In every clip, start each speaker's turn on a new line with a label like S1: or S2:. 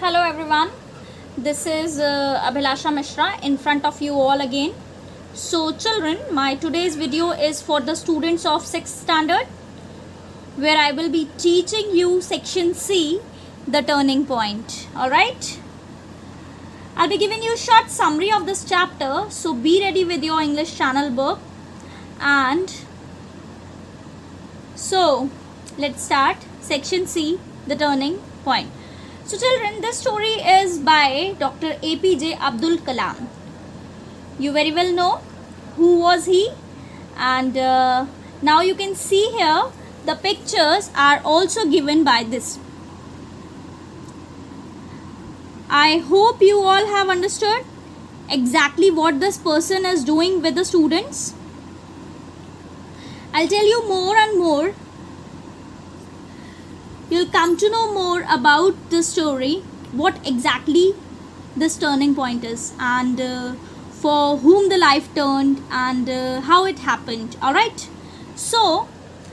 S1: Hello everyone, this is Abhilasha Mishra in front of you all again. So children, my today's video is for the students of 6th standard, where I will be teaching you section C, the turning point. Alright, I'll be giving you a short summary of this chapter, so be ready with your English channel book. And so let's start section C, the turning point. So children, this story is by Dr. APJ Abdul Kalam. You very well know who was he, and now you can see here the pictures are also given by this. I hope you all have understood exactly what this person is doing with the students. I'll tell you more and more. You'll come to know more about the story, what exactly this turning point is, and for whom the life turned, and how it happened. Alright, so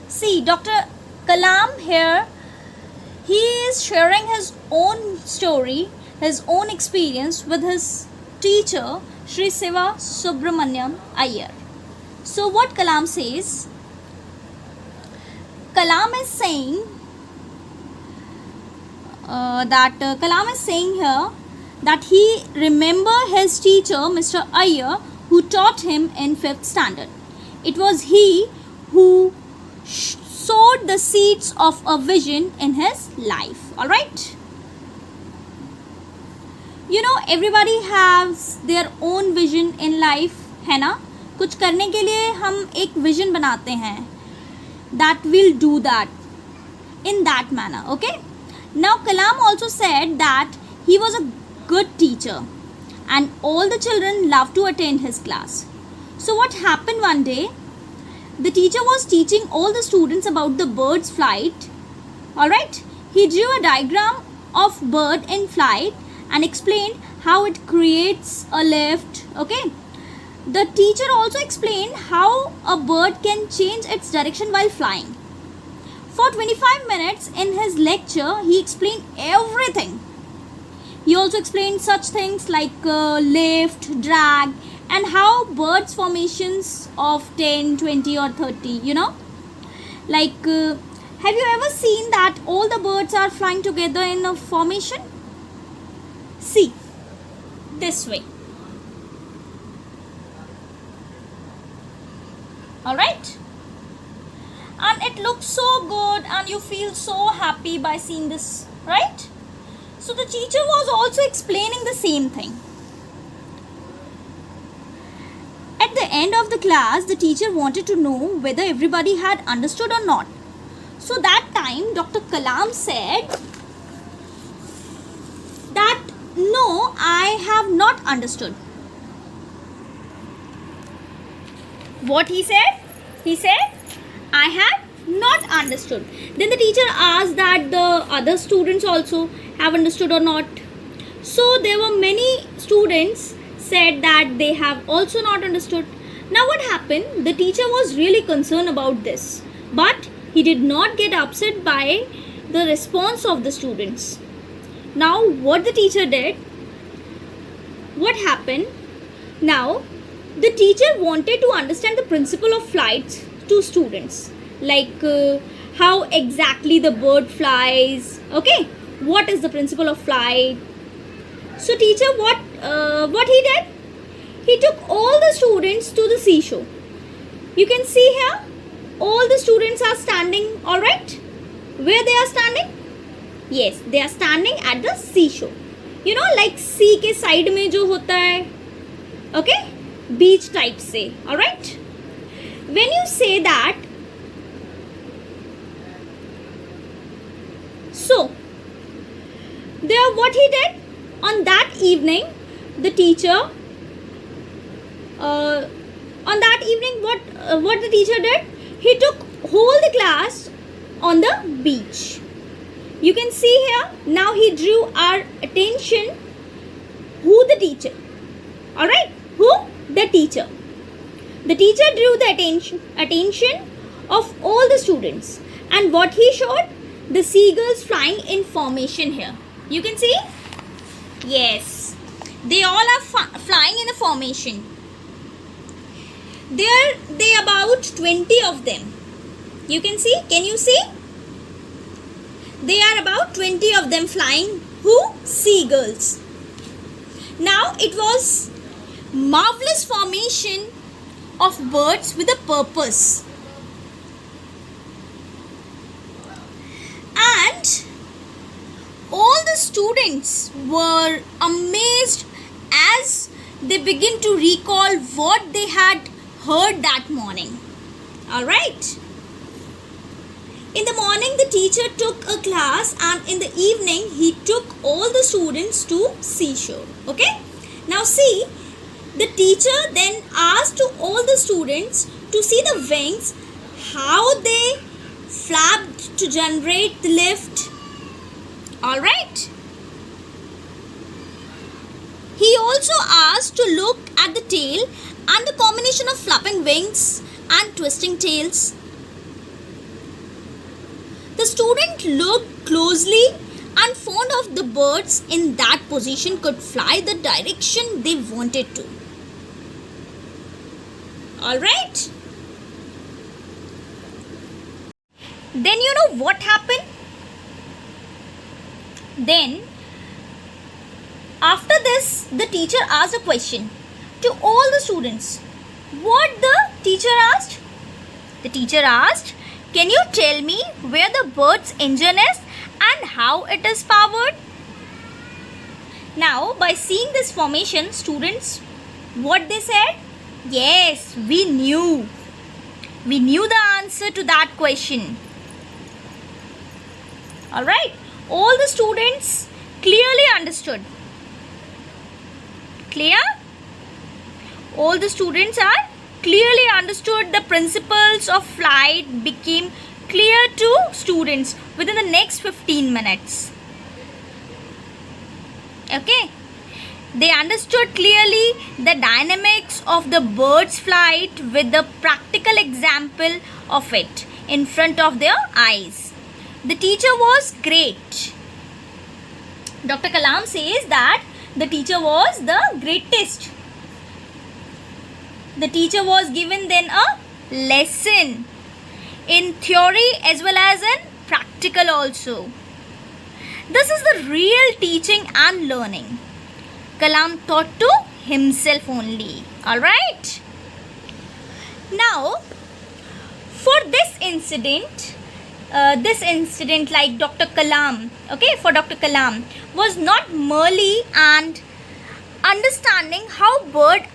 S1: see, Dr. Kalam here, he is sharing his own story, his own experience with his teacher Sri Siva Subramaniam Iyer. So what Kalam says, Kalam is saying Kalam is saying here that he remember his teacher Mr. Iyer, who taught him in 5th standard. It was he who sowed the seeds of a vision in his life. Alright, you know, everybody has their own vision in life, है ना? कुछ करने के लिए हम एक vision बनाते हैं, that will do that in that manner. Okay, now Kalam also said that he was a good teacher and all the children loved to attend his class. So what happened one day, the teacher was teaching all the students about the bird's flight. Alright, he drew a diagram of bird in flight and explained how it creates a lift. Okay, the teacher also explained how a bird can change its direction while flying. For 25 minutes in his lecture, he explained everything. He also explained such things like lift, drag, and how birds formations of 10, 20 or 30, you know. Like, have you ever seen that all the birds are flying together in a formation? See, this way. Alright? And it looks so good and you feel so happy by seeing this, right? So the teacher was also explaining the same thing. At the end of the class, the teacher wanted to know whether everybody had understood or not. So that time Dr. Kalam said that no, I have not understood. What he said? He said, I have not understood. Then the teacher asked that the other students also have understood or not. So there were many students said that they have also not understood. Now what happened? The teacher was really concerned about this, but he did not get upset by the response of the students. Now what the teacher did? What happened? Now the teacher wanted to understand the principle of flight to students, like how exactly the bird flies. Okay, what is the principle of flight? So teacher, what he did? He took all the students to the seashore. You can see here, all the students are standing. All right, where they are standing? Yes, they are standing at the seashore. You know, like sea के side में जो होता है, okay, beach type से. All right. When you say that, so there what he did on that evening, the teacher on that evening what the teacher did, he took whole the class on the beach. You can see here, now he drew our attention, who the teacher. Alright, who? The teacher. The teacher drew the attention of all the students, and what he showed, the seagulls flying in formation here. You can see Yes, they all are flying in a formation. They about 20 of them. You can see, can you see? They are about 20 of them flying. Who? Seagulls. Now it was marvelous formation of birds with a purpose. And all the students were amazed as they begin to recall what they had heard that morning. Alright. In the morning the teacher took a class, and in the evening he took all the students to seashore. Okay. Now see, the teacher then asked to all the students to see the wings, how they flapped to generate the lift. Alright. He also asked to look at the tail and the combination of flapping wings and twisting tails. The student looked closely and found of the birds in that position could fly the direction they wanted to. Alright. Then you know what happened? Then after this, the teacher asked a question to all the students. What the teacher asked? The teacher asked, can you tell me where the bird's engine is and how it is powered? Now, by seeing this formation, students, what they said? Yes, we knew. We knew the answer to that question. Alright, all the students clearly understood. Clear? All the students are clearly understood. The principles of flight became clear to students within the next 15 minutes. Okay. They understood clearly the dynamics of the bird's flight with the practical example of it in front of their eyes. The teacher was great. Dr. Kalam says that the teacher was the greatest. The teacher was given then a lesson in theory as well as in practical also. This is the real teaching and learning. Kalam taught to himself only. Alright. Now, for this incident like Dr. Kalam, okay, for Dr. Kalam was not merely and understanding how bird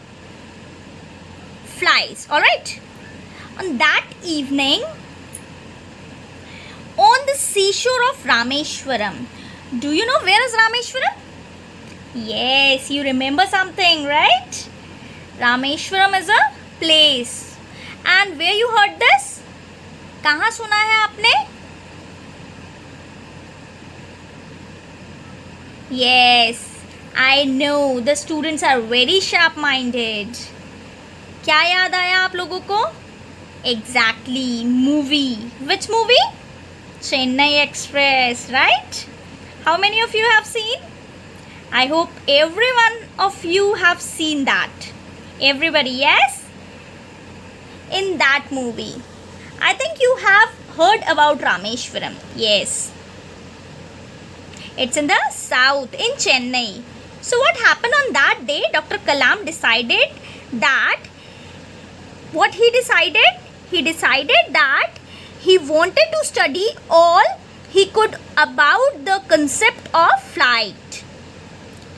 S1: flies. Alright. On that evening, on the seashore of Rameshwaram. Do you know where is Rameshwaram? Yes, you remember something, right? Rameshwaram is a place. And where you heard this? कहाँ सुना है आपने? Yes, I know the students are very sharp-minded. क्या याद आया आप लोगों को? Exactly, movie. Which movie? Chennai Express, right? How many of you have seen? I hope every one of you have seen that. Everybody, yes? In that movie. I think you have heard about Rameshwaram. Yes. It's in the south, in Chennai. So what happened on that day? Dr. Kalam decided that, what he decided? He decided that he wanted to study all he could about the concept of flight.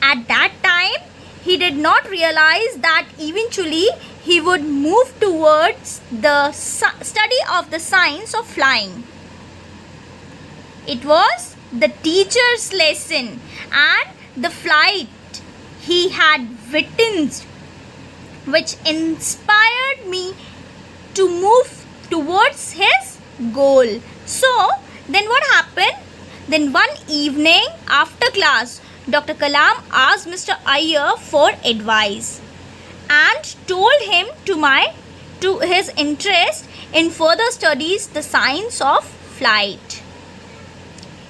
S1: At that time, he did not realize that eventually he would move towards the study of the science of flying. It was the teacher's lesson and the flight he had witnessed which inspired me to move towards his goal. So, then what happened? Then one evening after class, Dr. Kalam asked Mr. Iyer for advice and told him to his interest in further studies the science of flight.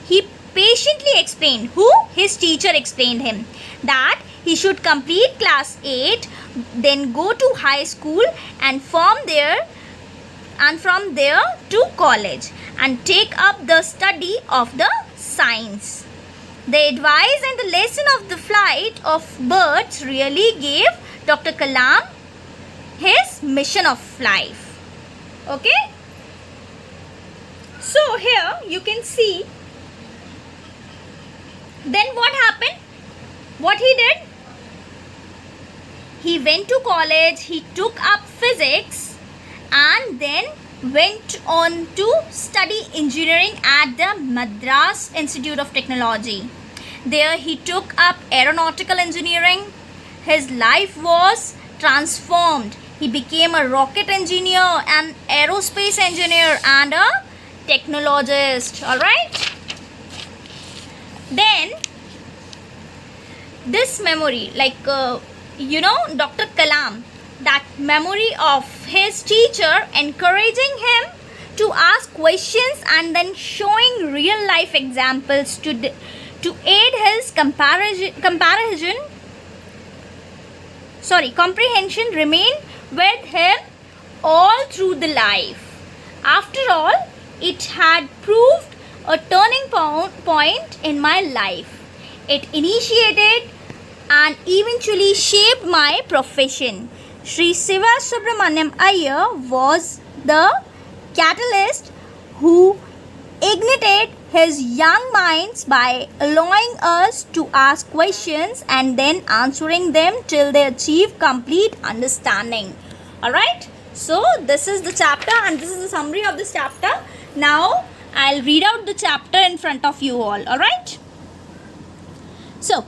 S1: He patiently explained. Who? His teacher explained him that he should complete class 8, then go to high school, and from there to college and take up the study of the science. The advice and the lesson of the flight of birds really gave Dr. Kalam his mission of life. Okay? So here you can see. Then what happened? What he did? He went to college, he took up physics, and then went on to study engineering at the Madras Institute of Technology. There he took up aeronautical engineering. His life was transformed. He became a rocket engineer, an aerospace engineer, and a technologist. All right? Then this memory, like Dr. Kalam, that memory of his teacher encouraging him to ask questions and then showing real life examples to aid his comprehension remained with him all through the life. After all, it had proved a turning point in my life. It initiated and eventually shaped my profession. Sri Siva Subramaniam Iyer was the catalyst who ignited his young minds by allowing us to ask questions and then answering them till they achieve complete understanding. Alright, so this is the chapter and this is the summary of this chapter. Now I'll read out the chapter in front of you all. Alright, so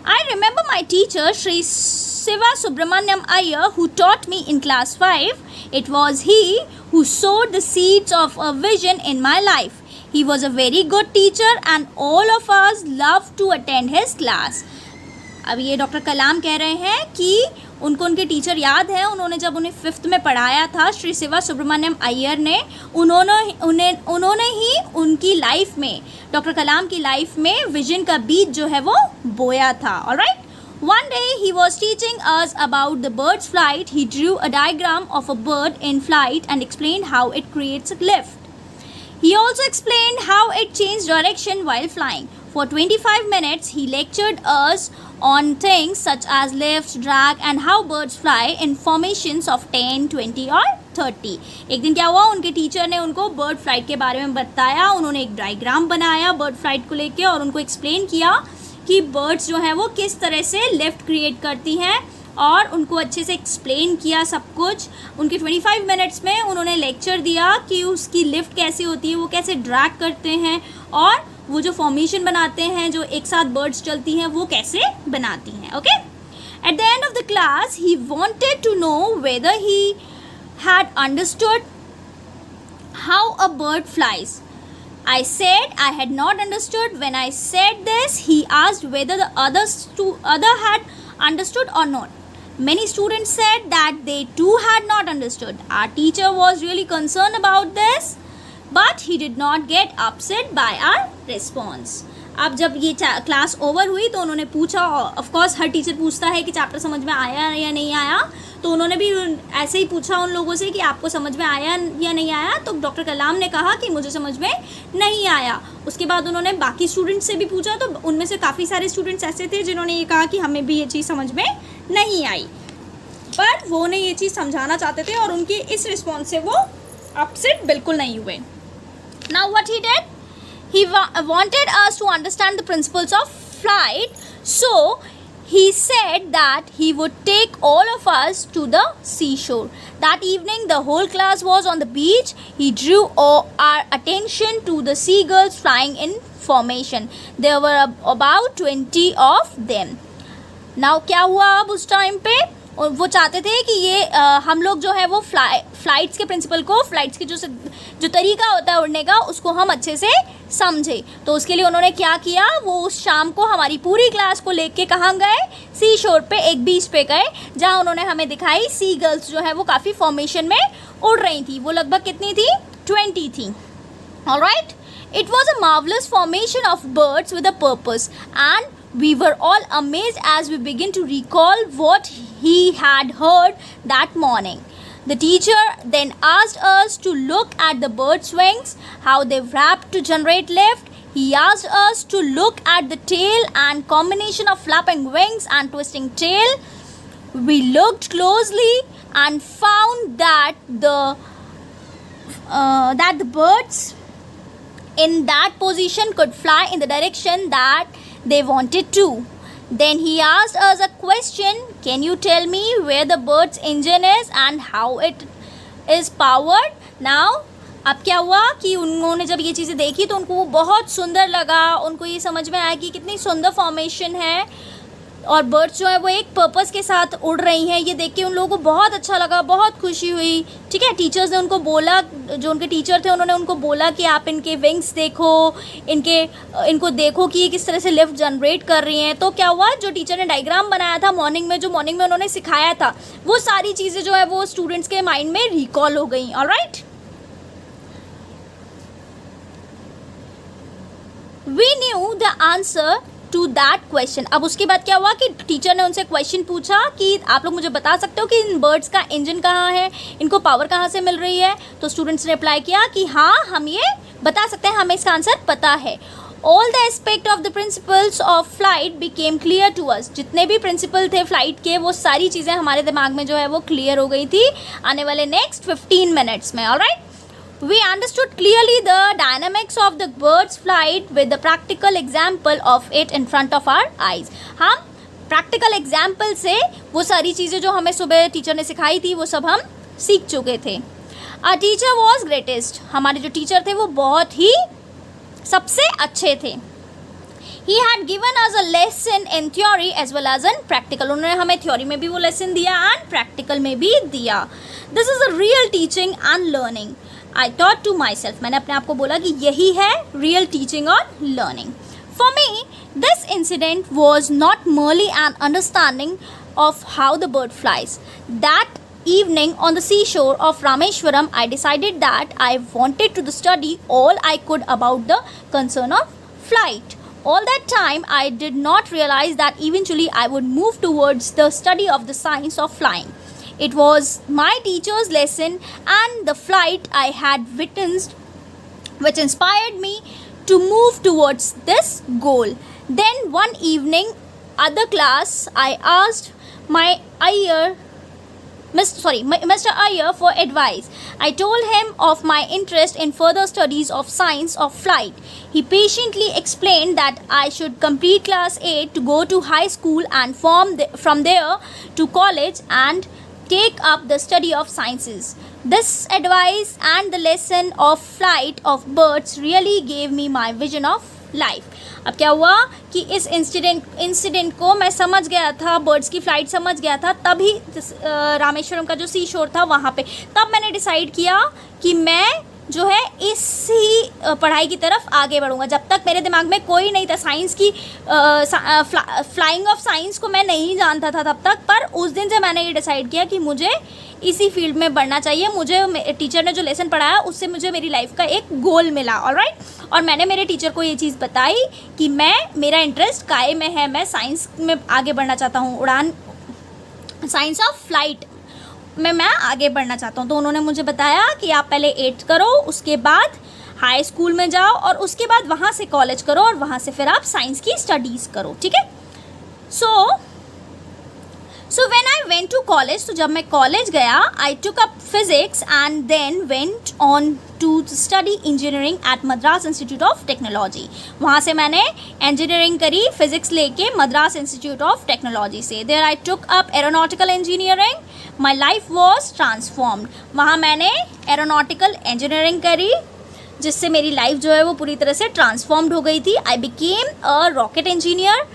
S1: I remember my teacher Sri Siva Subramaniam Iyer, who taught me in class 5. It was he who sowed the seeds of a vision in my life. He was a very good teacher and all of us loved to attend his class. अब ये doctor कलाम कह रहे हैं कि उनको उनके teacher याद है, उन्होंने जब उन्हें 5th में पढ़ाया था, श्री शिवा सुब्रमण्यम अय्यर ने, उन्होंने ही उनकी लाइफ में, डॉक्टर कलाम की लाइफ में विजन का बीज जो है वो बोया था. Alright. One day he was teaching us about the bird's flight. He drew a diagram of a bird in flight and explained how it creates a lift. He also explained how it changed direction while flying. For 25 minutes, he lectured us on things such as lift, drag and how birds fly in formations of 10, 20 और 30. एक दिन क्या हुआ, उनके teacher ने उनको bird flight के बारे में बताया. उन्होंने एक डायग्राम बनाया बर्ड फ्लाइट को लेके और उनको एक्सप्लेन किया कि बर्ड्स जो हैं वो किस तरह से लिफ्ट क्रिएट करती हैं और उनको अच्छे से एक्सप्लेन किया सब कुछ. उनके 25 मिनट्स में उन्होंने लेक्चर दिया कि उसकी लिफ्ट कैसे होती है, वो कैसे ड्रैग करते हैं और वो जो फॉर्मेशन बनाते हैं, जो एक साथ बर्ड्स चलती हैं, वो कैसे बनाती हैं. Okay. At the end of the class he wanted to know whether he had understood how a bird flies. I said I had not understood. When I said this, he asked whether the other had understood or not. Many students said that they too had not understood. Our teacher was really concerned about this, but he did not get upset by our response. अब जब ये class over हुई तो उन्होंने पूछा, of course her teacher पूछता है कि चैप्टर समझ में आया या नहीं आया, तो उन्होंने भी ऐसे ही पूछा उन लोगों से कि आपको समझ में आया या नहीं आया. तो डॉक्टर कलाम ने कहा कि मुझे समझ में नहीं आया. उसके बाद उन्होंने बाकी स्टूडेंट्स से भी पूछा, तो उनमें से काफ़ी सारे स्टूडेंट्स ऐसे थे जिन्होंने ये कहा कि हमें भी ये चीज़ समझ में नहीं आई, पर वो उन्हें ये चीज़ समझाना चाहते थे और उनके इस रिस्पॉन्स से वो अपसेट बिल्कुल नहीं हुए. Now what he did, he wanted us to understand the principles of flight, so he said that he would take all of us to the seashore. That evening the whole class was on the beach. He drew our attention to the seagulls flying in formation. There were about 20 of them. Now क्या हुआ अब उस time पे, और वो चाहते थे कि ये हम लोग जो है वो फ्लाइट्स के प्रिंसिपल को, फ्लाइट्स की जो तरीका होता है उड़ने का, उसको हम अच्छे से समझे. तो उसके लिए उन्होंने क्या किया, वो उस शाम को हमारी पूरी क्लास को लेके कहाँ गए, सी शोर पे, एक बीच पे गए, जहाँ उन्होंने हमें दिखाई सी गर्ल्स जो है वो काफ़ी फॉर्मेशन में उड़ रही थी. वो लगभग कितनी थी, 20 थी. Alright. It was a marvelous formation of birds with a purpose, and we were all amazed as we began to recall what he had heard that morning. The teacher then asked us to look at the birds' wings, how they wrapped to generate lift. He asked us to look at the tail and combination of flapping wings and twisting tail. We looked closely and found that the birds in that position could fly in the direction that they wanted to. Then he asked us a question, can you tell me where the bird's engine is and how it is powered? Now, अब क्या हुआ कि उन्होंने जब ये चीज़ें देखी तो उनको वो बहुत सुंदर लगा, उनको ये समझ में आया कि कितनी सुंदर फॉर्मेशन है और बर्ड्स जो है वो एक पर्पस के साथ उड़ रही हैं। ये देख के उन लोगों को बहुत अच्छा लगा, बहुत खुशी हुई। ठीक है, टीचर्स ने उनको बोला, जो उनके टीचर थे उन्होंने उनको बोला कि आप इनके विंग्स देखो, इनको देखो कि ये किस तरह से लिफ्ट जनरेट कर रही हैं। तो क्या हुआ, जो टीचर ने डायग्राम बनाया था मॉर्निंग में उन्होंने सिखाया था, वो सारी चीज़ें जो है वो स्टूडेंट्स के माइंड में रिकॉल हो गई। Alright, we knew the answer to that question. अब उसके बाद क्या हुआ कि टीचर ने उनसे क्वेश्चन पूछा कि आप लोग मुझे बता सकते हो कि इन बर्ड्स का इंजन कहाँ है, इनको पावर कहाँ से मिल रही है। तो स्टूडेंट्स ने रिप्लाई किया कि हाँ, हम ये बता सकते हैं, हमें इसका आंसर पता है। All the aspect of the principles of flight became clear to us. जितने भी प्रिंसिपल थे फ्लाइट के, वो सारी चीज़ें हमारे दिमाग में जो है वो क्लियर हो गई थी आने वाले नेक्स्ट 15 मिनट्स में। Alright, we understood clearly the dynamics of the bird's flight with the practical example of it in front of our eyes. हम practical example से वो सारी चीज़ें जो हमें सुबह टीचर ने सिखाई थी वो सब हम सीख चुके थे। Our teacher was greatest. हमारे जो टीचर थे वो बहुत ही सबसे अच्छे थे। He had given us a lesson in theory as well as in practical. उन्होंने हमें थ्योरी में भी वो लेसन दिया and प्रैक्टिकल में भी दिया। This is a real teaching and learning. I thought to myself, मैंने अपने आप को बोला कि यही है real teaching और learning. For me, this incident was not merely an understanding of how the bird flies. That evening on the seashore of Rameshwaram, I decided that I wanted to study all I could about the concern of flight. All that time, I did not realize that eventually I would move towards the study of the science of flying. It was my teacher's lesson and the flight I had witnessed which inspired me to move towards this goal. Then one evening, other class, I asked Mr. Iyer for advice. I told him of my interest in further studies of science of flight. He patiently explained that I should complete class 8 to go to high school and from there to college and take up the study of sciences. This advice and the lesson of flight of birds really gave me my vision of life. अब क्या हुआ कि इस incident को मैं समझ गया था, बर्ड्स की फ्लाइट समझ गया था, तभी रामेश्वरम का जो सी शोर था वहाँ पे, तब मैंने डिसाइड किया कि मैं जो है इसी पढ़ाई की तरफ आगे बढ़ूँगा। जब तक मेरे दिमाग में कोई नहीं था साइंस की, फ्लाइंग ऑफ साइंस को मैं नहीं जानता था तब तक, पर उस दिन से मैंने ये डिसाइड किया कि मुझे इसी फील्ड में बढ़ना चाहिए। मुझे टीचर ने जो लेसन पढ़ाया उससे मुझे मेरी लाइफ का एक गोल मिला। ऑलराइट, और मैंने मेरे टीचर को ये चीज़ बताई कि मेरा इंटरेस्ट काय में है, मैं साइंस में आगे बढ़ना चाहता हूँ, साइंस ऑफ फ्लाइट में मैं आगे बढ़ना चाहता हूँ। तो उन्होंने मुझे बताया कि आप पहले 8th करो, उसके बाद हाई स्कूल में जाओ और उसके बाद वहाँ से कॉलेज करो और वहाँ से फिर आप साइंस की स्टडीज़ करो। ठीक है, so when I went to college, तो जब मैं कॉलेज गया, I took up physics and then went on to study engineering at Madras Institute of Technology. वहाँ से मैंने इंजीनियरिंग करी फिजिक्स लेके मद्रास इंस्टीट्यूट ऑफ टेक्नोलॉजी से। There I took up aeronautical engineering, my life was transformed. वहाँ मैंने aeronautical engineering करी जिससे मेरी लाइफ जो है वो पूरी तरह से ट्रांसफॉर्म्ड हो गई थी। I became a rocket engineer,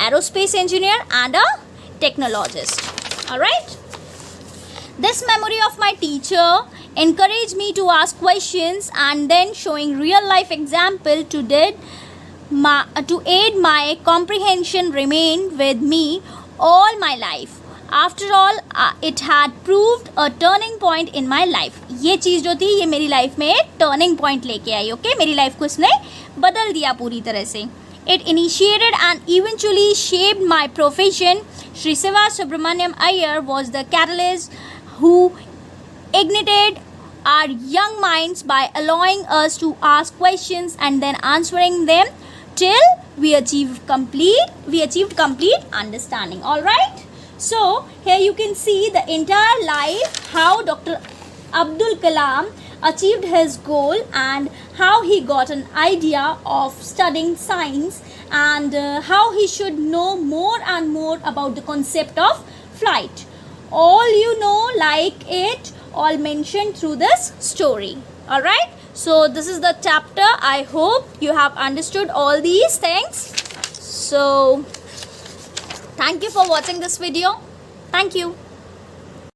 S1: aerospace engineer and a technologist. Alright, this memory of my teacher encouraged me to ask questions and then showing real life example to aid my comprehension remained with me all my life. After all it had proved a turning point in my life. ये चीज़ जो थी ये मेरी life में एक turning point लेके आई. Okay, मेरी life को इसने बदल दिया पूरी तरह से. It initiated and eventually shaped my profession. Sri Siva Subramaniam Iyer was the catalyst who ignited our young minds by allowing us to ask questions and then answering them till we achieved complete understanding. All right, so here you can see the entire life how Dr. Abdul Kalam achieved his goal and how he got an idea of studying science and how he should know more and more about the concept of flight. All you know like it all mentioned through this story. All right, so this is the chapter. I hope you have understood all these things. So thank you for watching this video. Thank you.